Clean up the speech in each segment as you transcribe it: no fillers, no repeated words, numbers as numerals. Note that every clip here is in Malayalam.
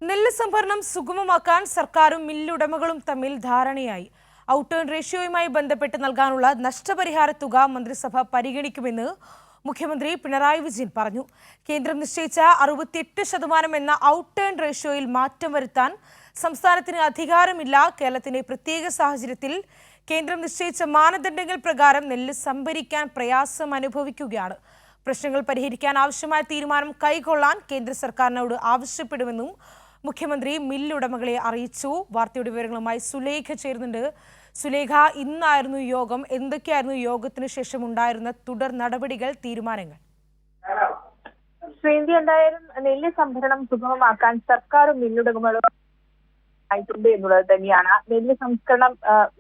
നെല്ല് സംഭരണം സുഗമമാക്കാൻ സർക്കാരും മില്ലുടമകളും തമ്മിൽ ധാരണയായി. ഔട്ടേൺ റേഷ്യോയുമായി ബന്ധപ്പെട്ട് നൽകാനുള്ള നഷ്ടപരിഹാര തുക മന്ത്രിസഭ പരിഗണിക്കുമെന്ന് മുഖ്യമന്ത്രി പിണറായി വിജയൻ പറഞ്ഞു. കേന്ദ്രം നിശ്ചയിച്ച 68% എന്ന ഔട്ടേൺ റേഷ്യോയിൽ മാറ്റം വരുത്താൻ സംസ്ഥാനത്തിന് അധികാരമില്ല. കേരളത്തിന്റെ പ്രത്യേക സാഹചര്യത്തിൽ കേന്ദ്രം നിശ്ചയിച്ച മാനദണ്ഡങ്ങൾ പ്രകാരം നെല്ല് സംഭരിക്കാൻ പ്രയാസം അനുഭവിക്കുകയാണ്. പ്രശ്നങ്ങൾ പരിഹരിക്കാൻ ആവശ്യമായ തീരുമാനം കൈക്കൊള്ളാൻ കേന്ദ്ര സർക്കാരിനോട് ആവശ്യപ്പെടുമെന്നും മുഖ്യമന്ത്രി മില്ലുടമകളെ അറിയിച്ചു. വാർത്തയുടെ വിവരങ്ങളുമായി സുലേഖ ചേരുന്നുണ്ട്. സുലേഖ, ഇന്നായിരുന്നു യോഗം. എന്തൊക്കെയായിരുന്നു യോഗത്തിനു ശേഷം ഉണ്ടായിരുന്ന തുടർ നടപടികൾ, തീരുമാനങ്ങൾ? ശ്രീന്തി, എന്തായാലും നെല്ല് സംഭരണം സുഗമമാക്കാൻ സർക്കാരും മില്ലുടമകളും ആയിട്ടുണ്ട് എന്നുള്ളത് തന്നെയാണ്. നെല്ല് സംസ്കരണം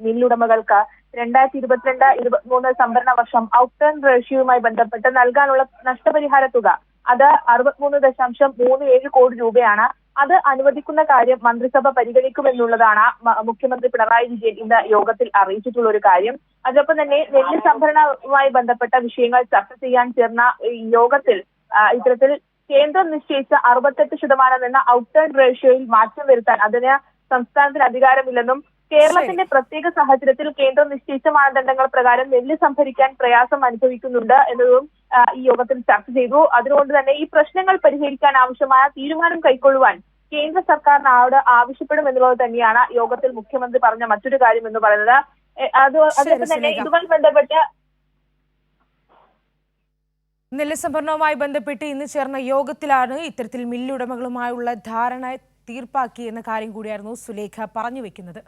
മില്ലുടമകൾക്ക് 2022-23 സംഭരണ വർഷം ഔട്ടേൺ റേഷ്യോയുമായി ബന്ധപ്പെട്ട് നൽകാനുള്ള നഷ്ടപരിഹാര തുക അത് 63.37 കോടി രൂപയാണ്. അത് അനുവദിക്കുന്ന കാര്യം മന്ത്രിസഭ പരിഗണിക്കുമെന്നുള്ളതാണ് മുഖ്യമന്ത്രി പിണറായി വിജയൻ ഇന്ന് യോഗത്തിൽ അറിയിച്ചിട്ടുള്ള ഒരു കാര്യം. അതോടൊപ്പം തന്നെ നെല്ല് സംഭരണവുമായി ബന്ധപ്പെട്ട വിഷയങ്ങൾ ചർച്ച ചെയ്യാൻ ചേർന്ന യോഗത്തിൽ ഇത്തരത്തിൽ കേന്ദ്രം നിശ്ചയിച്ച 68% എന്ന ഔട്ടേൺ റേഷ്യോയിൽ മാറ്റം വരുത്താൻ അതിന് സംസ്ഥാനത്തിന് അധികാരമില്ലെന്നും കേരളത്തിന്റെ പ്രത്യേക സാഹചര്യത്തിൽ കേന്ദ്രം നിശ്ചയിച്ച മാനദണ്ഡങ്ങൾ പ്രകാരം നെല്ല് സംഭരിക്കാൻ പ്രയാസം അനുഭവിക്കുന്നുണ്ട് എന്നതും ഈ യോഗത്തിൽ ചർച്ച ചെയ്തു. അതുകൊണ്ട് തന്നെ ഈ പ്രശ്നങ്ങൾ പരിഹരിക്കാൻ ആവശ്യമായ തീരുമാനം കൈക്കൊള്ളുവാൻ കേന്ദ്ര സർക്കാരിനോട് ആവശ്യപ്പെടുമെന്നുള്ളത് തന്നെയാണ് യോഗത്തിൽ മുഖ്യമന്ത്രി പറഞ്ഞ മറ്റൊരു കാര്യം എന്ന് പറയുന്നത്. അതോടൊപ്പം തന്നെ ഇതുമായി ബന്ധപ്പെട്ട് നെല്ല് സംഭരണവുമായി ബന്ധപ്പെട്ട് ഇന്ന് ചേർന്ന യോഗത്തിലാണ് ഇത്തരത്തിൽ മില്ലുടമകളുമായുള്ള ധാരണ തീർപ്പാക്കി എന്ന കാര്യം കൂടിയായിരുന്നു സുലേഖ പറഞ്ഞു വെക്കുന്നത്.